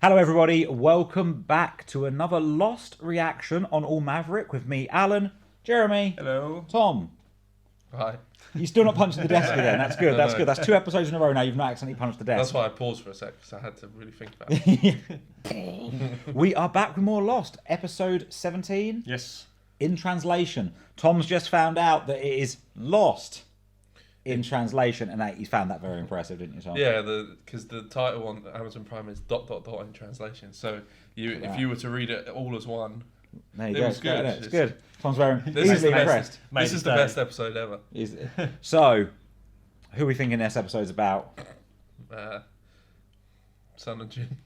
Hello everybody, welcome back to another Lost reaction on All Maverick with me, Alan, Jeremy, hello, Tom. Hi. You're still not punching the desk again, that's good, that's good. That's 2 episodes in a row now you've not accidentally punched the desk. That's why I paused for a sec, because I had to really think about it. We are back with more Lost, episode 17. Yes. In translation. Tom's just found out that it is Lost in translation, and he found that very impressive, didn't you, Tom? Yeah, because the title on Amazon Prime is ... in translation. So if you were to read it all as one, there you it go. was good. It's good. Tom's very This easily impressed. This is the best episode ever. So, who are we thinking this episode's about? Son and Jin.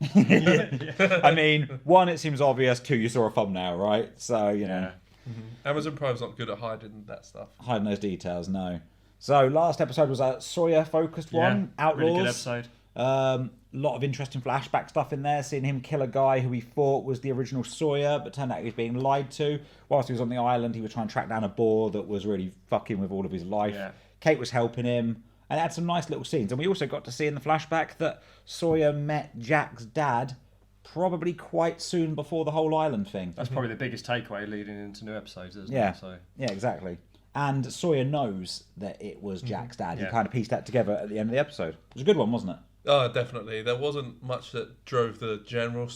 I mean, 1, it seems obvious. 2, you saw a thumbnail, right? So, you know. Amazon Prime's not good at hiding that stuff. Hiding those details, no. So, last episode was a Sawyer-focused one. Outlaws. Really good episode. Lot of interesting flashback stuff in there. Seeing him kill a guy who he thought was the original Sawyer, but turned out he was being lied to. Whilst he was on the island, he was trying to track down a boar that was really fucking with all of his life. Yeah. Kate was helping him. And it had some nice little scenes. And we also got to see in the flashback that Sawyer met Jack's dad probably quite soon before the whole island thing. That's probably the biggest takeaway leading into new episodes, isn't Yeah. it? So. Yeah, exactly. And Sawyer knows that it was Jack's dad. He kind of pieced that together at the end of the episode. It was a good one, wasn't it? Oh, definitely. There wasn't much that drove the general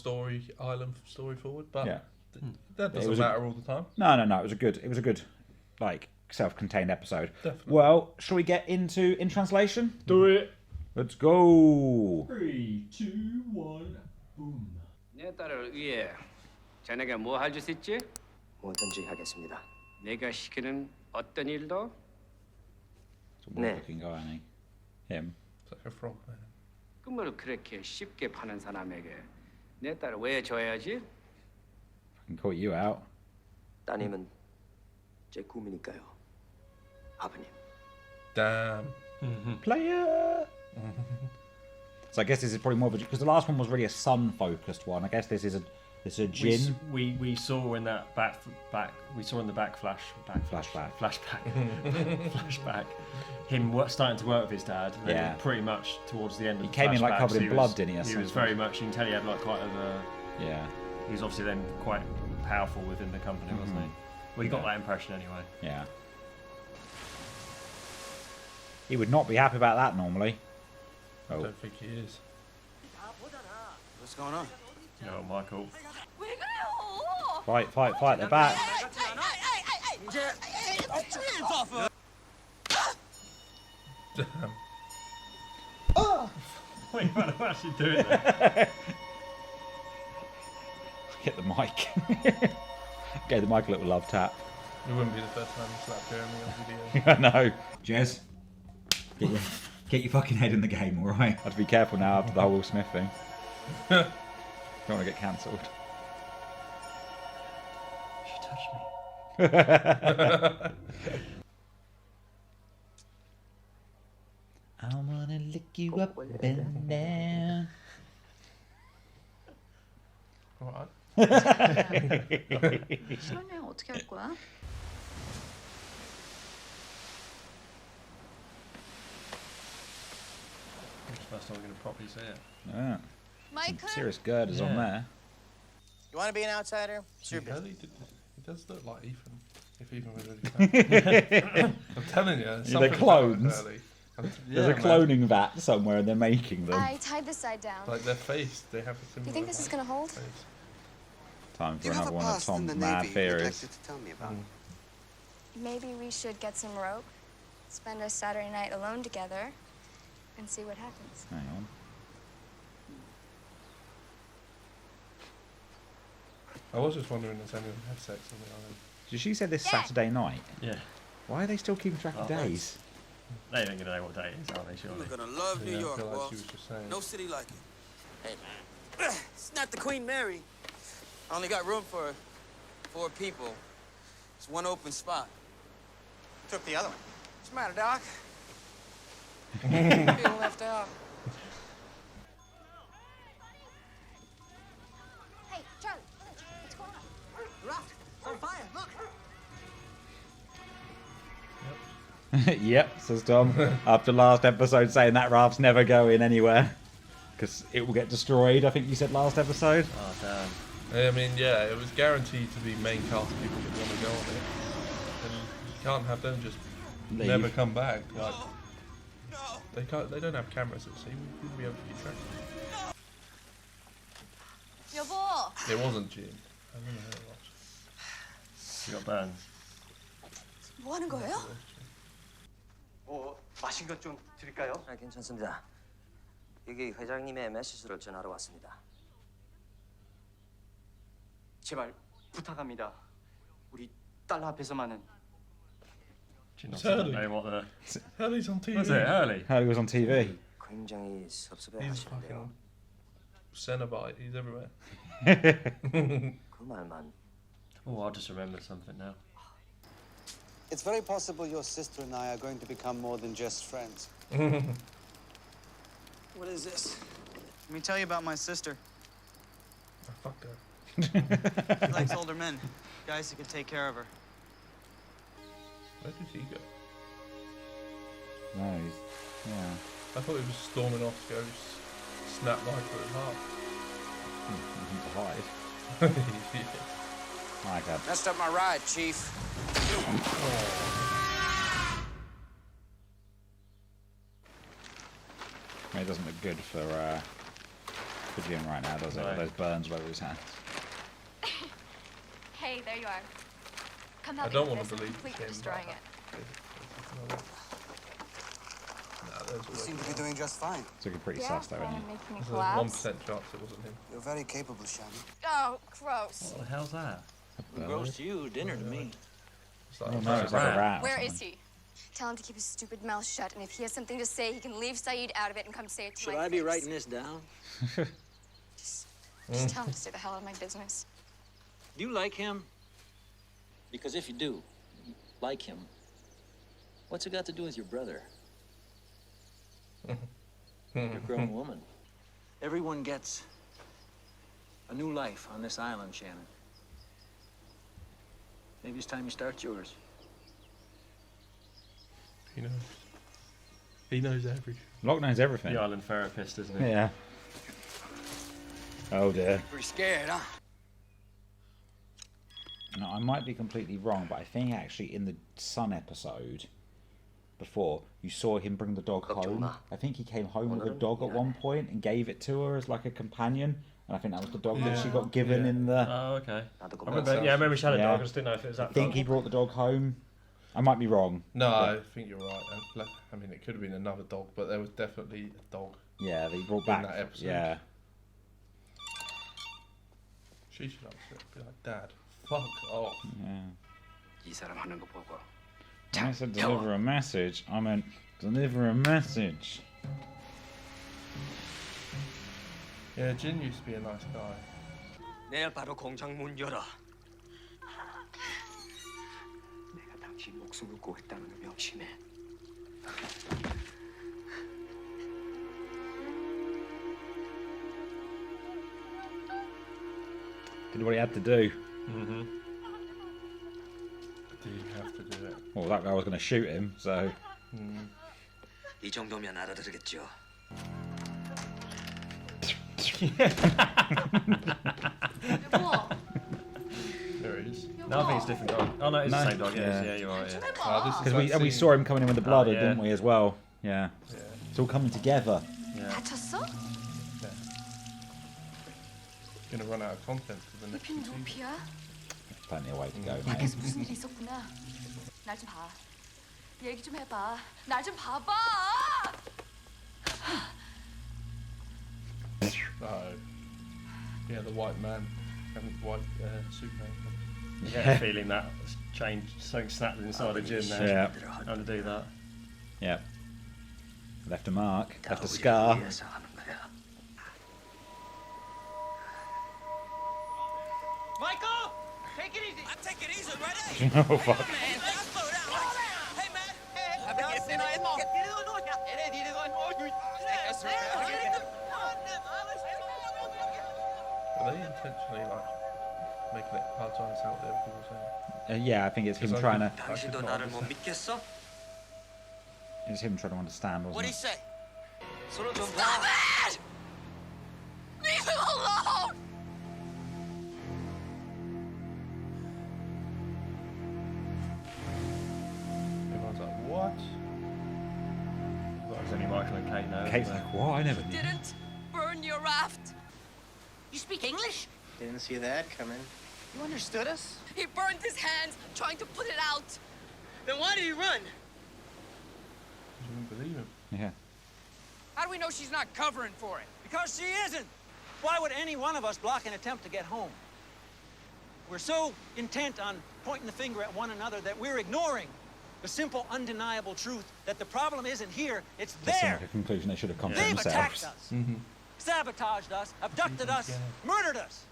island story forward, but that doesn't matter all the time. No. It was a good, like, self-contained episode. Definitely. Well, shall we get into in translation? Do it. Let's go. 3, 2, 1, boom. 내 딸을 위해 자네가 뭐 할 수 있지? 뭐든지 하겠습니다. 내가 시키는 어떤 일도? It's a weird-looking guy, ain't he? Him. It's like a frog, man. 꿈을 그렇게 쉽게 파는 사람에게 내 딸을 왜 줘야지? I can call you out. 따님은 제 꿈이니까요. 아버님. Damn. Player. So I guess this is probably more of a, because the last one was really a sun-focused one. I guess this is a Jin. We saw in that back we saw in the flashback him starting to work with his dad. And then pretty much towards the end of he the came in like flashbacks, covered in blood, didn't he? He was very much. You can tell he had like quite a. Yeah. He was obviously then quite powerful within the company, wasn't he? Well, he got that impression anyway. Yeah. He would not be happy about that normally. I don't think he is. What's going on? No, Michael. Fight, they're back. Damn. What are you actually doing there? Hit the mic. Gave the mic a little love tap. It wouldn't be the first time you slapped Jeremy on video. I know. Jez, get your fucking head in the game, alright? I have to be careful now after the whole Will Smith thing. Don't want to get cancelled. She touched me. I wanna lick you up and down. Alright. 설명 어떻게 할 거야? First time we're going to properly see it. Yeah. Michael? Serious girders on there. You want to be an outsider? It's your business. He does look like Ethan. If Ethan was really I'm telling you, They're clones. There's a man. cloning vat somewhere and they're making them. I tied this side down. Like their face, they have a similar. You think this is gonna hold? face. Time for another one of Tom's mad theories. Maybe we should get some rope, spend a Saturday night alone together, and see what happens. Hang on. I was just wondering if anyone had sex on the island. Did she say this Saturday night? Yeah. Why are they still keeping track of days? They ain't going to know what day it is, are they, surely? You're gonna love New Yeah, I York, feel like boss. she was just saying. No city like it. Hey, man. It's not the Queen Mary. I only got room for 4 people. It's one open spot. Took the other one. What's the matter, Doc? Feeling left out. Hey, Charlie, what's going on? Raft, on fire, look. Yep, says Tom. After last episode saying that raft's never going anywhere. because it will get destroyed. I think you said last episode. Oh damn. I mean, yeah, it was guaranteed to be main cast people that want to go on it, and you can't have them just never come back. Like, they can't. They don't have cameras at sea. We wouldn't be able to keep track of them. 여보. It wasn't Jin. I don't know who it was. You got burns. 뭐 하는 거예요? 마신 것 좀 드릴까요? 아, 괜찮습니다. 여기 회장님의 메시지를 전하러 왔습니다. 제발 부탁합니다. 우리 딸 앞에서만은. Not know what the... Hurley's on TV. Was it Hurley? Hurley was on TV. 굉장히 섭섭해 He's 하시는데요. fucking Cenobite. He's everywhere. 그 말만. Oh, I just remembered something now. It's very possible your sister and I are going to become more than just friends. What is this? Let me tell you about my sister. Oh, fuck her. She likes older men, guys who can take care of her. Where did he go? No, yeah. I thought he was storming off to go snap Viper in half. Nothing to hide. Yeah. My God. Messed up my ride, Chief. It doesn't look good for Jim right now, does it? No. With those burns all over his hands. Hey, there you are. Come I help don't me want with to this. I'm believe completely Jim, destroying but- it. You seem to be doing just fine. It's looking pretty Yeah, sus though, trying isn't to it? make me There's a collapse. 1% chance it wasn't him. You're very capable, Shannon. Oh, gross. What the hell's that? Gross to you, dinner to me. It's like Oh no, it's like a rat. or Where is something. he? Tell him to keep his stupid mouth shut, and if he has something to say, he can leave Saeed out of it and come say it to Should my I be face. writing this down? Just tell him to stay the hell out of my business. Do you like him? Because if you do, like him, what's it got to do with your brother? You're a grown woman. Everyone gets a new life on this island, Shannon. Maybe it's time you start yours. He knows. He knows everything. Locke knows everything. The island therapist, isn't he? Yeah. Oh dear. Pretty scared, huh? Now, I might be completely wrong, but I think actually in the Sun episode before, you saw him bring the dog home. I think he came home with a dog at one point and gave it to her as like a companion. And I think that was the dog that she got given in the... Oh, okay. I I remember she had a Yeah. dog. I just didn't know if it was that I think dog. he brought the dog home. I might be wrong. No, I think you're right. I mean, it could have been another dog, but there was definitely a dog. Yeah, that he brought In back. that episode. Yeah. She should be like, Dad, fuck off. Yeah. 이 사람 하는 거 보고 When I said deliver a message, I meant deliver a message. Yeah, Jin used to be a nice guy. 내일 바로 공장 문 열어. 내가 당신 목숨을 구했다는 걸 명심해. Did what he had to do. Mm-hmm. Do you have to do it? Well, that guy was going to shoot him, so... 이 정도면 알아들으겠죠. There he is. No, I think it's a different dog. Oh no, it's No. the same dog. Yeah. Yeah, you're right. Yeah. This is Because that we scene- saw him coming in with the blood, yeah. didn't we, as well? Yeah. Yeah. It's all coming together. Yeah. 다쳤어? Gonna run out of content for the next 입힌 season. 높이야? Plenty of way to go, mate. 밖에서 무슨 일이 있었구나. 날 좀 봐. 얘기 좀 해봐. 날 좀 봐봐. Oh. Yeah, the white man having white Superman. You get a feeling that change, something snapped inside the gym there. Yeah. How to do that? Yeah. Left a mark. Left a scar. 위해서 하는 거야. Michael! Take it easy! I take it easy, right? Oh, fuck. Hey, man! Hey, Are they intentionally like making it hard to understand what the other people are saying? Yeah, I think it's him Because I trying to... could- 당신도 나를 못 믿겠어? It's him trying to understand, What'd he wasn't say? 손을 좀 봐! Kate knows. Kate's like, what? I never knew. Didn't burn your raft. You speak English? Didn't see that coming. You understood us? He burned his hands trying to put it out. Then why did he run? You wouldn't believe him. Yeah. How do we know she's not covering for it? Because she isn't. Why would any one of us block an attempt to get home? We're so intent on pointing the finger at one another that we're ignoring the simple, undeniable truth that the problem isn't here, it's That seemed there. like a conclusion they should have come to They've themselves. attacked us, sabotaged us, abducted us, murdered us.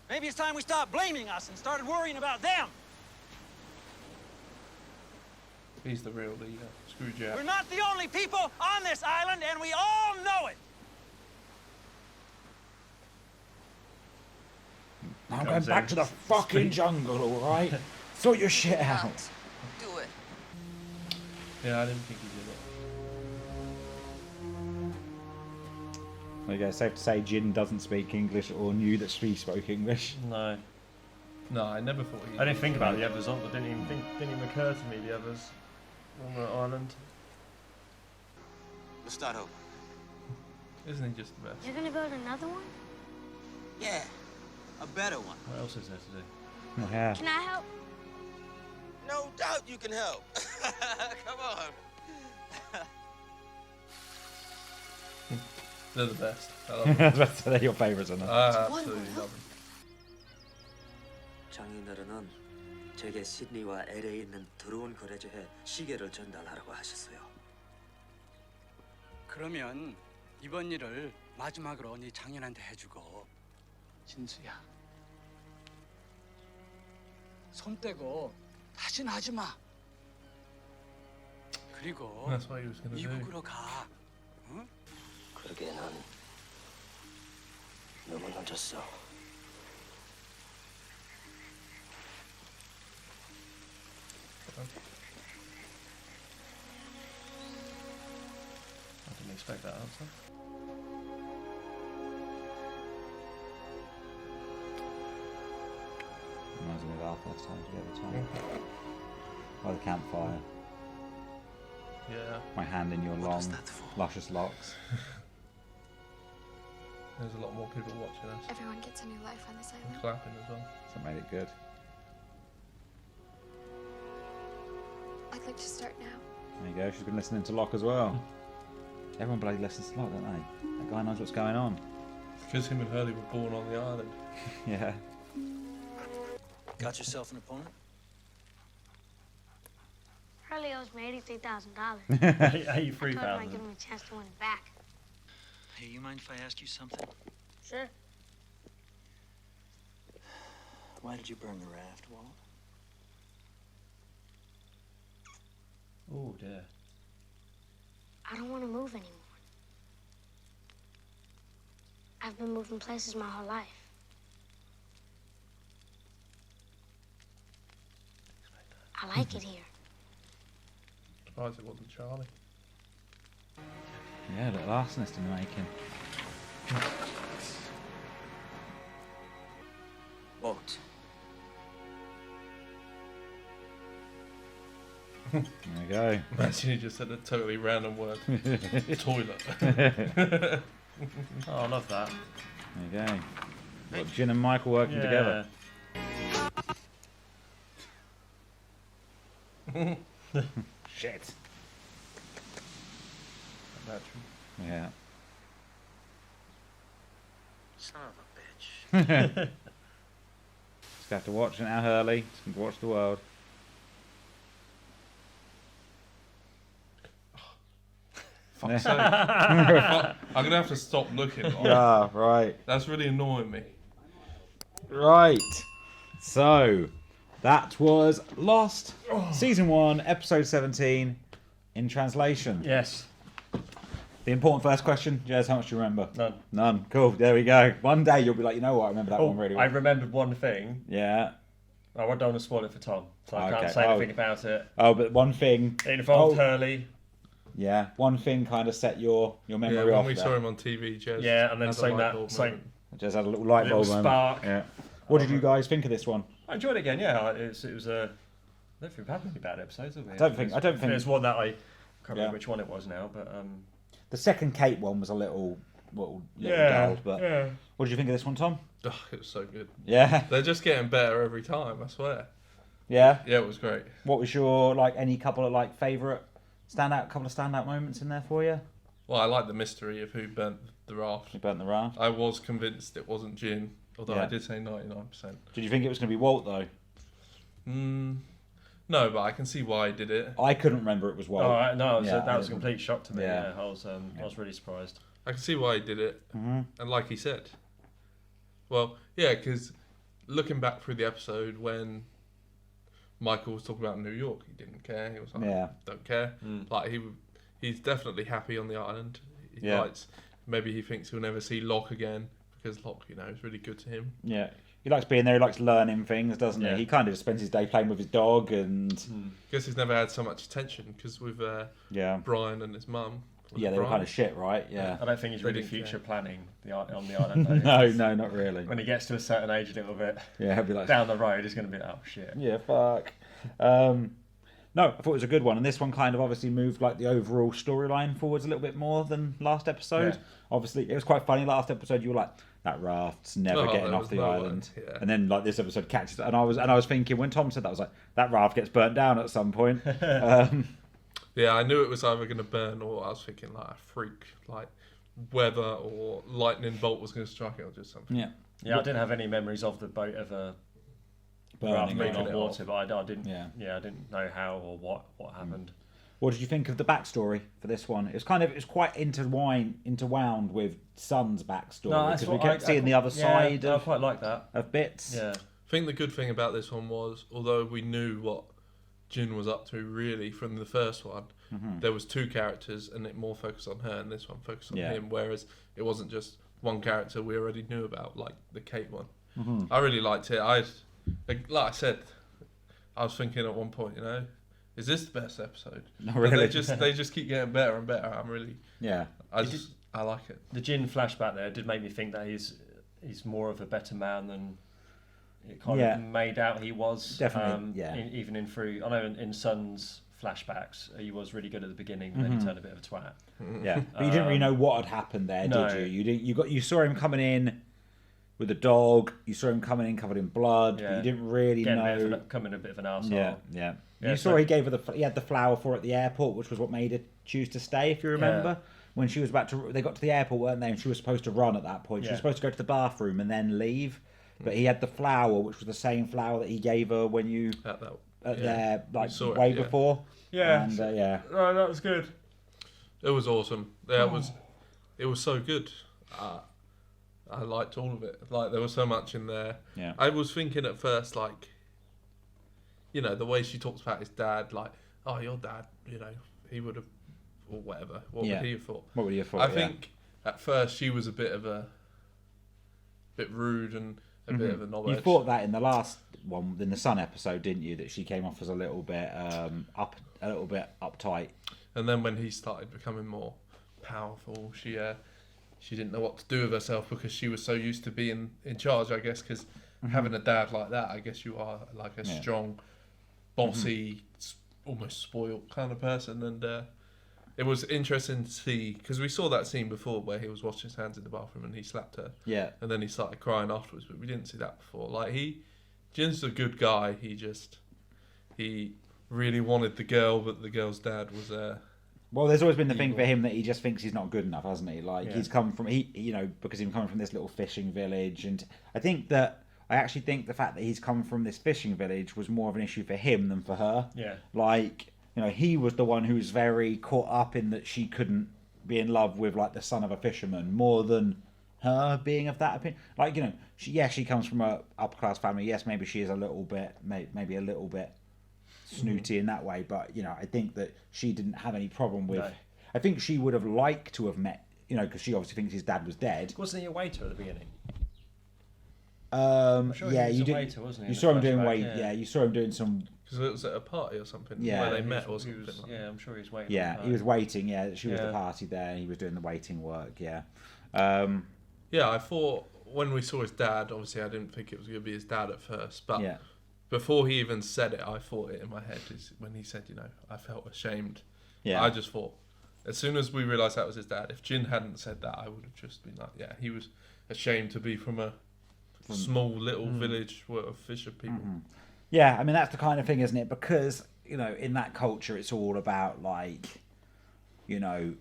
Maybe it's time we stopped blaming us and started worrying about them. He's the real leader. Screw Jack. We're not the only people on this island, and we all know it. Now I'm going back to the fucking jungle, alright? Sort your shit out. Do it. Yeah, I didn't think he did it. There you go. Safe to say, Jin doesn't speak English or knew that she spoke English. No. No, I never thought he did. I didn't think about the others. It didn't even occur to me the others on the island. Let's start over. Isn't he just the best? You're gonna build another one? Yeah, a better one. What else is there to do? Yeah. Can I help? No doubt you can help. Come on. They're the best. I love them. They're your favourites, aren't they? I absolutely love them. 장인어른은 제게 시드니와 LA에 있는 드론 거래처에 시계를 전달하라고 하셨어요. 그러면 이번 일을 마지막으로 네 장인한테 해주고 진수야 손 떼고 다신 하지 마. 그리고 That's what he was gonna do. 미국으로 가. 응? 그러기에는 너무 늦었어. I didn't expect that answer. Reminds me of our first time together, Tom. By the campfire. Yeah. My hand in your long, luscious locks. There's a lot more people watching us. Everyone gets a new life on this And island. clapping as well. That made it good. I'd like to start now. There you go. She's been listening to Locke as well. Everyone bloody listens to Locke, don't they? That guy knows what's going on. Because him and Hurley were born on the island. Yeah. Got yourself an opponent? Hurley owes me $83,000. I 83,000. told him I'd give him a chance to win it back. Hey, you mind if I ask you something? Sure. Why did you burn the raft, Walt? Oh dear. I don't want to move anymore. I've been moving places my whole life. I like it here. Surprised it wasn't Charlie. Yeah, the arsonist in the making. Walt. There you go. Imagine you just said a totally random word. Toilet. Oh, I love that. There you go. Got Jin and Michael working together. Shit. Yeah. Son of a bitch. Just have to watch it now, Hurley. Just watch the world. Fuck's sake. I'm going to have to stop looking. Like. Yeah, right. That's really annoying me. Right. So, that was Lost, Season 1, Episode 17, in translation. Yes. The important first question, Jez, how much do you remember? None. None. Cool, there we go. One day you'll be like, you know what, I remember that one really well. I remembered one thing. Yeah. I don't want to spoil it for Tom, so I Okay. can't say anything about it. Oh, but one thing. It involved Hurley. Yeah, one thing kind of set your memory Yeah, when off we there. saw him on TV, Jez. Yeah, and then had a saying light that, bulb saying moment. Just had a little light bulb moment. spark. Yeah. What did you guys think of this one? I enjoyed it again. Yeah, it was a. I don't think we've had many bad episodes, have we? I don't think- It's one that Can't remember which one it was now, but the second Kate one was a little dulled. But what did you think of this one, Tom? Oh, it was so good. Yeah, they're just getting better every time. I swear. Yeah, it was great. What was your any couple of favourite standout moments in there for you? Well, I like the mystery of who burnt the raft. Who burnt the raft? I was convinced it wasn't Jin, although I did say 99%. Did you think it was going to be Walt though? No, but I can see why he did it. I couldn't remember it was Walt. Oh, no, that was a complete shock to me. Yeah, I was really surprised. I can see why he did it, and like he said, well, yeah, because looking back through the episode when Michael was talking about New York, he didn't care. He was like, don't care. Like he's definitely happy on the island. He likes. Maybe he thinks he'll never see Locke again because Locke, is really good to him. Yeah. He likes being there. He likes learning things, doesn't he? He kind of just spends his day playing with his dog and. Guess he's never had so much attention because with Brian and his mum. Yeah, they were kind of shit, right? Yeah. I don't think he's really future planning on the island. No, not really. When he gets to a certain age, a little bit. Yeah, he'll be like down the road. He's going to be like, oh shit. Yeah, fuck. No, I thought it was a good one, and this one kind of obviously moved the overall storyline forwards a little bit more than last episode. Yeah. Obviously, it was quite funny. Last episode, you were like, "That raft's never getting off the island," and then this episode catches. And I was thinking when Tom said that, I was like, "That raft gets burnt down at some point." Yeah, I knew it was either going to burn, or I was thinking a freak weather or lightning bolt was going to strike it, or just something. Yeah, I didn't have any memories of the boat ever. Burning on water, but I didn't. Yeah, I didn't know how or what happened. What did you think of the backstory for this one? It's quite interwound with Son's backstory because we kept seeing the other side. I quite like that of bits. Yeah, I think the good thing about this one was, although we knew what Jin was up to really from the first one, there was two characters, and it more focused on her, and this one focused on him. Whereas it wasn't just one character we already knew about, like the Kate one. I really liked it. Like I said, I was thinking at one point, is this the best episode? No, really. They just keep getting better and better. I'm really I like it. The Jin flashback there did make me think that he's more of a better man than it kind of made out he was. Definitely, even in through, I know in Son's flashbacks, he was really good at the beginning, and then he turned a bit of a twat. Yeah, but you didn't really know what had happened there, did you? You saw him coming in with a dog. You saw him coming in covered in blood, but you didn't really know. Coming a bit of an arsehole. Yeah. You saw he gave her he had the flower for her at the airport, which was what made her choose to stay, if you remember. When she was they got to the airport, weren't they? And she was supposed to run at that point. She was supposed to go to the bathroom and then leave. But he had the flower, which was the same flower that he gave her when you there way before. Yeah, and, Oh, that was good. It was awesome. Yeah, it was so good. I liked all of it. There was so much in there. Yeah. I was thinking at first, the way she talks about his dad, oh, your dad, he would have, or whatever. What would he have thought? What would he have thought? I think at first she was a bit rude and a bit of a knowledge. You thought that in the last one, in the Sun episode, didn't you? That she came off as a little bit uptight. And then when he started becoming more powerful, she didn't know what to do with herself because she was so used to being in charge, I guess, because having a dad like that, I guess you are like a strong, bossy, almost spoiled kind of person. And it was interesting to see, because we saw that scene before where he was washing his hands in the bathroom and he slapped her. Yeah. And then he started crying afterwards, but we didn't see that before. Jin's a good guy. He really wanted the girl, but the girl's dad was well, there's always been the thing for him that he just thinks he's not good enough, hasn't he? He's come from because he's coming from this little fishing village, and I actually think the fact that he's come from this fishing village was more of an issue for him than for her. Yeah. He was the one who was very caught up in that she couldn't be in love with the son of a fisherman more than her being of that opinion. She comes from a upper class family. Yes, maybe she is a little bit, maybe a little bit snooty in that way, but I think that she didn't have any problem with. No. I think she would have liked to have met, because she obviously thinks his dad was dead. Wasn't he a waiter at the beginning? You did. Waiter, wasn't he, you saw him doing wait. Yeah, you saw him doing some. Because it was at a party or something. Where they met or something. I'm sure he was waiting. Yeah, he was waiting. Yeah, she was the party there, and he was doing the waiting work. Yeah. I thought when we saw his dad, obviously I didn't think it was going to be his dad at first, but before he even said it, I thought it in my head is when he said, I felt ashamed I just thought, as soon as we realised that was his dad, if Jin hadn't said that, I would have just been like, yeah, he was ashamed to be from a small little village of fisher people. Yeah, I mean, that's the kind of thing, isn't it? Because, you know, in that culture, it's all about, like, you know,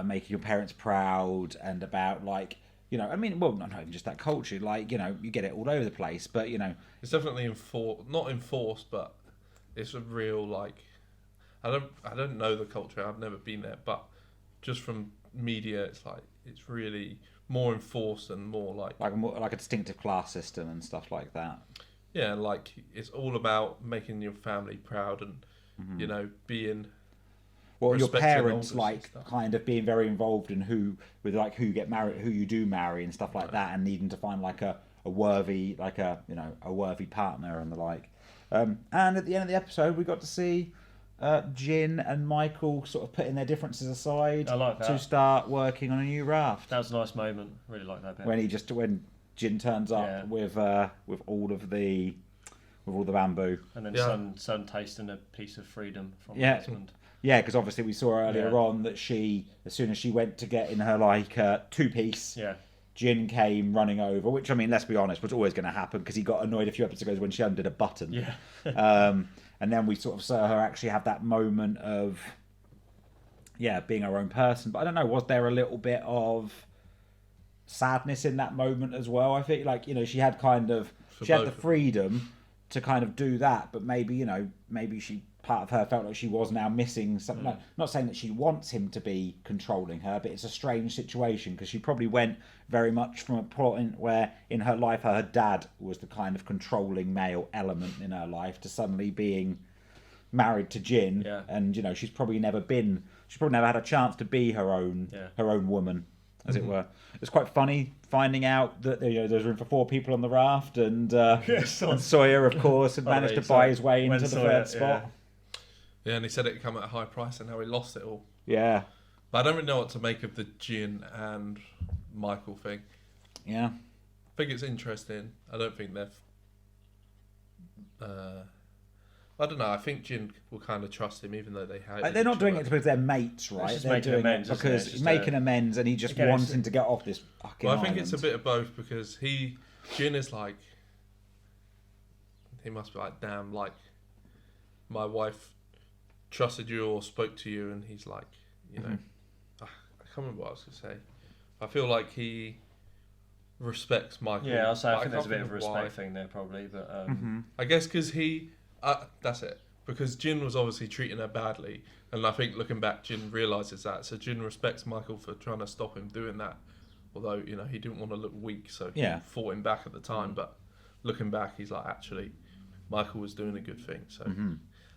making your parents proud and about, like, you know, I mean, well, not even just that culture, like, you know, you get it all over the place, but, you know. It's definitely not enforced, but it's a real, like, I don't know the culture, I've never been there, but just from media, it's like, it's really more enforced and more like a distinctive class system and stuff like that. Yeah, like it's all about making your family proud and you know being. Well, your parents like kind of being very involved in who you get married, who you do marry and stuff like that, and needing to find like a worthy worthy partner and the like. And at the end of the episode, we got to see Jin and Michael sort of putting their differences aside to start working on a new raft. That was a nice moment. Really like that bit. When Jin turns up with all the bamboo, and then Sun tasting a piece of freedom from her husband. Yeah, because obviously we saw earlier on that as soon as she went to get in her like two-piece, Jin came running over. Which, I mean, let's be honest, was always going to happen because he got annoyed a few episodes ago when she undid a button. Yeah. And then we sort of saw her actually have that moment of, being her own person. But I don't know, was there a little bit of sadness in that moment as well? I think, like, you know, she had the freedom to kind of do that, but maybe part of her felt like she was now missing something. Like, not saying that she wants him to be controlling her, but it's a strange situation because she probably went very much from a point where in her life her dad was the kind of controlling male element in her life to suddenly being married to Jin, and you know she's probably never had a chance to be her own woman, as it were. It's quite funny finding out that there's room for 4 people on the raft, and Sawyer, of course, had managed to buy his way into the third spot. Yeah, and he said it would come at a high price, and how he lost it all. Yeah. But I don't really know what to make of the Jin and Michael thing. Yeah. I think it's interesting. I don't think they've... I don't know. I think Jin will kind of trust him, even though they hate. They're not doing it because they're mates, right? They're doing it because he's making amends, and he just wants him to get off this fucking island. I think it's a bit of both because Jin is like, he must be like, damn, like my wife trusted you or spoke to you, and he's like, you know, I can't remember what I was going to say. I feel like he respects Michael. Yeah, I think there's a bit of a respect thing there, probably, but I guess because that's it. Because Jin was obviously treating her badly, and I think looking back, Jin realizes that. So Jin respects Michael for trying to stop him doing that. Although he didn't want to look weak, so he fought him back at the time. But looking back, he's like, actually, Michael was doing a good thing. So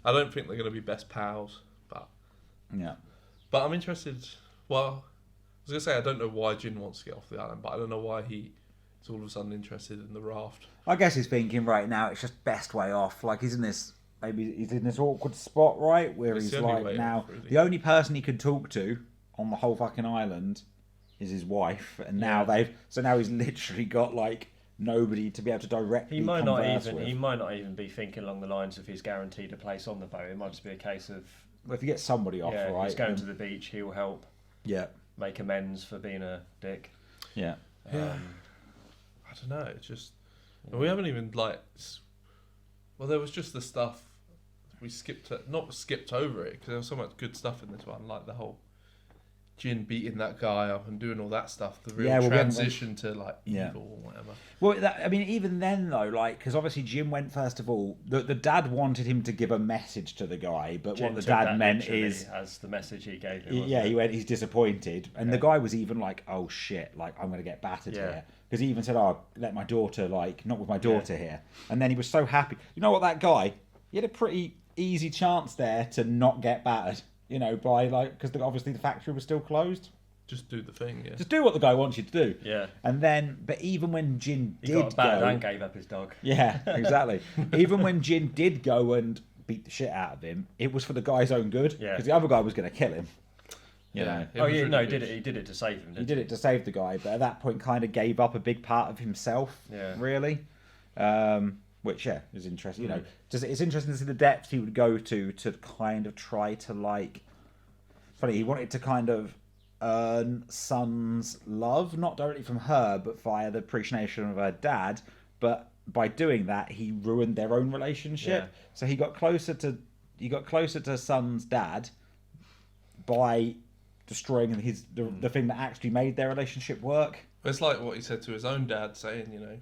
I don't think they're going to be best pals, but But I'm interested. Well, I was going to say I don't know why Jin wants to get off the island, but I don't know why he is all of a sudden interested in the raft. I guess he's thinking right now it's just best way off. Like he's in this awkward spot, right, where he's like now the only person he could talk to on the whole fucking island is his wife, and now he's literally got like nobody to be able to directly converse with. He might not even be thinking along the lines of he's guaranteed a place on the boat. It might just be a case of if you get somebody off, right? He's going to the beach. He'll help. Yeah. Make amends for being a dick. Yeah. I don't know. It's just we haven't even like. Well, there was just the stuff we not skipped over it because there was so much good stuff in this one, like the whole Jin beating that guy up and doing all that stuff. The real transition to like evil or whatever. Well, I mean, even then though, like, because obviously Jin went first of all. The dad wanted him to give a message to the guy, but Jin what the dad meant is as the message he gave him. He went. He's disappointed, and the guy was even like, "Oh shit! Like I'm going to get battered here." Because he even said, "Oh, let my daughter not with my daughter here." And then he was so happy. You know what? That guy, he had a pretty easy chance there to not get battered. By because obviously the factory was still closed. Just do the thing, yeah. Just do what the guy wants you to do. Yeah. And then, but even when Jin he got battered and gave up his dog. Yeah, exactly. Even when Jin did go and beat the shit out of him, it was for the guy's own good. Yeah. Because the other guy was going to kill him. You know. He did it. He did it to save him. He did it to save the guy, but at that point, kind of gave up a big part of himself. Yeah. Really. Which is interesting. It's interesting to see the depths he would go to kind of try to like funny. He wanted to kind of earn Sun's love, not directly from her, but via the appreciation of her dad. But by doing that, he ruined their own relationship. Yeah. So he got closer to Sun's dad by destroying the thing that actually made their relationship work. It's like what he said to his own dad, saying, you know,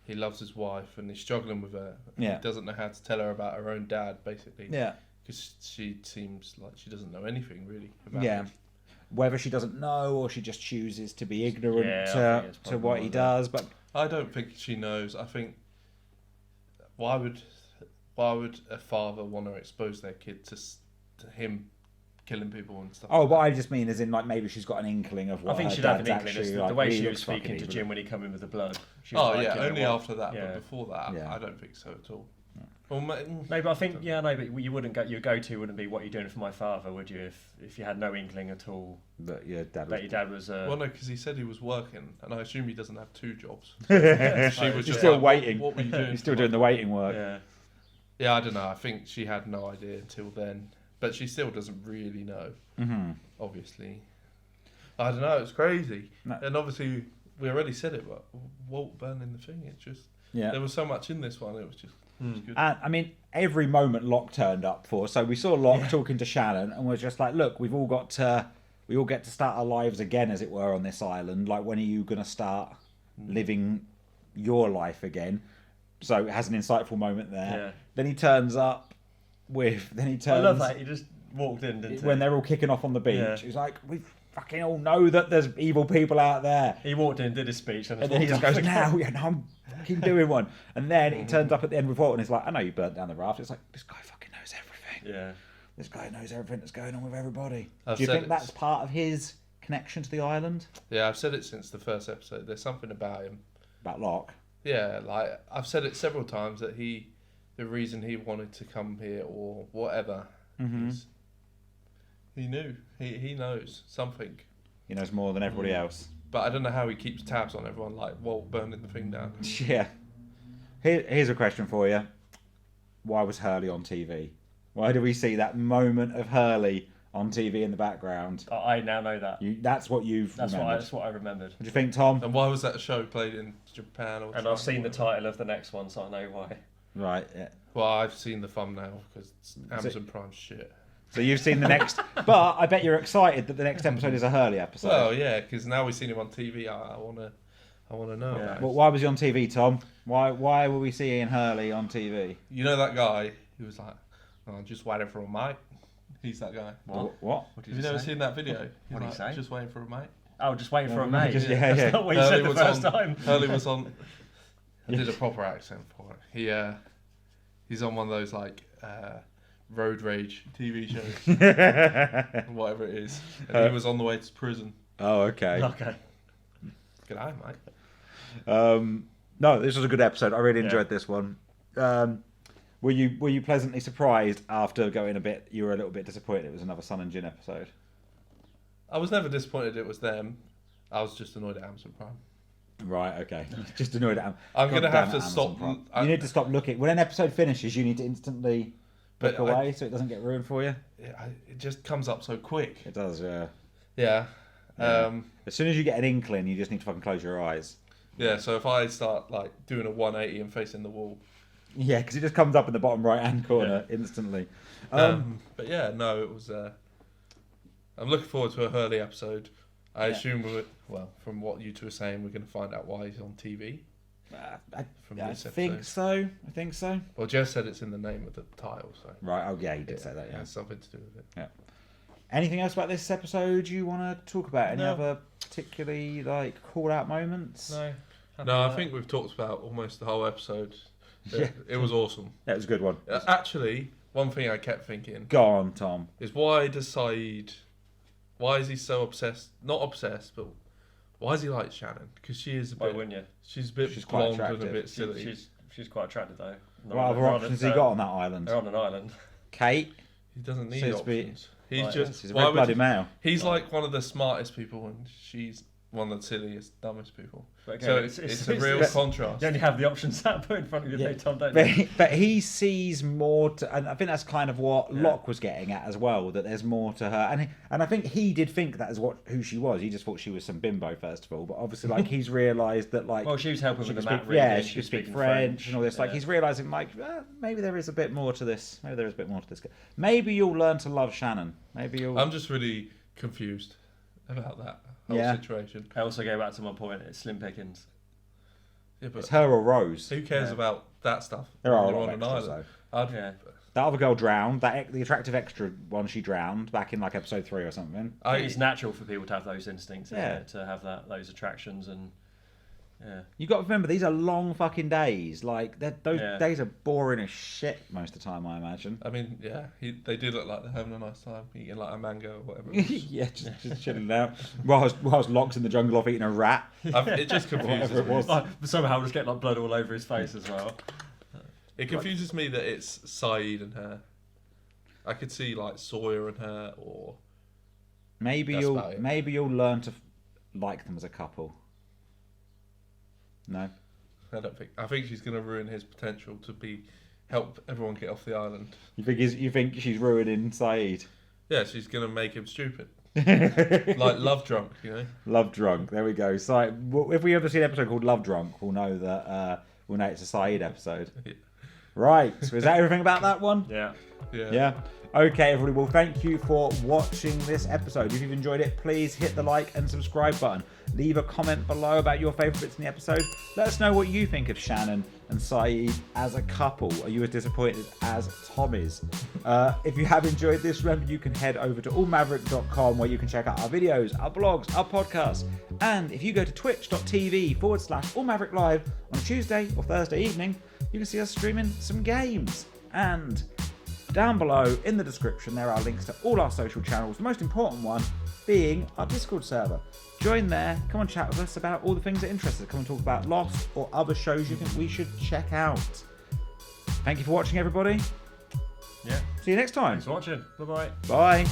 he loves his wife and he's struggling with her. Yeah. He doesn't know how to tell her about her own dad, basically. Yeah. Because she seems like she doesn't know anything really about Yeah. him. Whether she doesn't know or she just chooses to be ignorant to what he that. does, but I don't think she knows. I think why would a father want to expose their kid to him killing people and stuff? but I just mean as in like maybe she's got an inkling of what I think her she'd have an dad's inkling. actually It's the like. way He she was looks fucking speaking to evil. Jim when he come in with the blood. She was like, only you know what? after that, Yeah. but before that, Yeah. I don't think so at all. No, but I think but you wouldn't go. Your go-to wouldn't be what you're doing for my father, would you? If you had no inkling at all that your dad was. Well, no, because he said he was working, and I assume he doesn't have two jobs. She was just still like, waiting. What were you doing? He's still doing the waiting work. Yeah. Yeah, I don't know. I think she had no idea until then, but she still doesn't really know. Mm-hmm. Obviously, I don't know. It's crazy, No. and obviously we already said it, but Walt burning the thing. It's just there was so much in this one. It was just. Good. And I mean, every moment Locke turned up for. So we saw Locke talking to Shannon, and we're just like, look, we all get to start our lives again, as it were, on this island. Like, when are you going to start living your life again? So it has an insightful moment there. Yeah. Then he turns up with. I love that he just walked in, didn't he? When they're all kicking off on the beach, Yeah. he's like, we fucking all know that there's evil people out there. He walked in, did his speech, and then he just goes, now I'm fucking doing one. And then he turns up at the end of the report and he's like, I know you burnt down the raft. It's like, this guy fucking knows everything. Yeah. This guy knows everything that's going on with everybody. I've Do you said think that's part of his connection to the island? Yeah, I've said it since the first episode. There's something about him. About Locke? Yeah, like I've said it several times that the reason he wanted to come here or whatever is he knew. He knows something. He knows more than everybody else. But I don't know how he keeps tabs on everyone, like Walt burning the thing down. Yeah. Here's a question for you. Why was Hurley on TV? Why do we see that moment of Hurley on TV in the background? I now know that. That's what you've remembered. That's what I remembered. What do you think, Tom? And why was that show played in Japan? And I've seen the title of the next one, so I know why. Right, yeah. Well, I've seen the thumbnail because Amazon Prime shit. So you've seen the next... But I bet you're excited that the next episode is a Hurley episode. Well, yeah, because now we've seen him on TV. I want to know. Yeah. Well, why was he on TV, Tom? Why were we seeing Hurley on TV? You know that guy who was like, oh, I'm just waiting for a mate? He's that guy. What? Have you never seen that video? What did he say? Just waiting for a mate. Oh, just waiting for a mate. Yeah. That's not what you said the first time. Hurley was on... I did a proper accent for it. He's on one of those, like... road rage TV shows, whatever it is, and he was on the way to prison. Oh, okay. Good eye, mate. No, this was a good episode. I really enjoyed this one. Were you pleasantly surprised after going a bit? You were a little bit disappointed it was another Sun and Jin episode. I was never disappointed it was them. I was just annoyed at Amazon Prime. Right, okay. Just annoyed at I'm going to have to stop. You need to stop looking. When an episode finishes, you need to instantly look away so it doesn't get ruined for you. It just comes up so quick. It does, yeah. Yeah. As soon as you get an inkling, you just need to fucking close your eyes. Yeah, so if I start like doing a 180 and facing the wall. Yeah, because it just comes up in the bottom right-hand corner instantly. But yeah, no, it was... I'm looking forward to a Hurley episode. I assume, from what you two are saying, we're going to find out why he's on TV. I think so. Well, Jess said it's in the name of the title, so... Right, oh yeah, he did say that, yeah. It has something to do with it. Yeah. Anything else about this episode you want to talk about? Any other particularly, like, call-out moments? No, I think we've talked about almost the whole episode. It was awesome. That was a good one. Actually, one thing I kept thinking... Go on, Tom. ...is why does Saeed... Why is he so obsessed? Not obsessed, but why is he like Shannon? Because she is a bit... Why wouldn't you? She's a bit blonde and a bit silly. She's quite attractive, though. What other options has he got on that island? They're on an island. Kate? He doesn't need options. He's he's a very bloody male. He's like one of the smartest people, and she's one of the silliest, dumbest people. But again, so it's a real contrast. You only have the options that put in front of you, yeah. Tom, don't you? But he sees more to, and I think that's kind of what Locke was getting at as well, that there's more to her. And I think he did think that is who she was. He just thought she was some bimbo, first of all. But obviously, like, he's realised that, like... Well, she was helping with the map reading. Yeah, she could speak French and all this. Like, he's realising, like, maybe there is a bit more to this. Maybe there is a bit more to this. Maybe you'll learn to love Shannon. Maybe you'll... I'm just really confused about that whole situation. I also go back to my point, it's slim pickings. Yeah, but it's her or Rose. Who cares about that stuff? There are a lot of extras, though. That other girl drowned. The attractive extra one, she drowned back in like episode 3 or something. I think it's natural for people to have those instincts, to have those attractions, and you got to remember, these are long fucking days. Like those days are boring as shit most of the time, I imagine. I mean, they do look like they're having a nice time eating like a mango or whatever. It was. just chilling out whilst Locke's in the jungle off eating a rat. It just confuses me. Somehow just get like blood all over his face as well. It confuses me that it's Saeed and her. I could see like Sawyer and her, or maybe you'll learn to like them as a couple. No, I don't think. I think she's going to ruin his potential to help everyone get off the island. You think she's ruining Saeed? Yeah, she's going to make him stupid. Like Love Drunk, you know. Love Drunk. There we go. So if we ever see an episode called Love Drunk, we'll know that it's a Saeed episode. Yeah. Right. So is that everything about that one? Yeah. Okay, everybody. Well, thank you for watching this episode. If you've enjoyed it, please hit the like and subscribe button. Leave a comment below about your favourite bits in the episode. Let us know what you think of Shannon and Saeed as a couple. Are you as disappointed as Tom is? If you have enjoyed this, remember you can head over to allmaverick.com, where you can check out our videos, our blogs, our podcasts. And if you go to twitch.tv/allmavericklive on Tuesday or Thursday evening, you can see us streaming some games. And down below in the description, there are links to all our social channels, the most important one being our Discord server. Join there, come and chat with us about all the things that interest us. Come and talk about Lost or other shows you think we should check out. Thank you for watching, everybody. Yeah. See you next time. Thanks for watching. Bye-bye. Bye.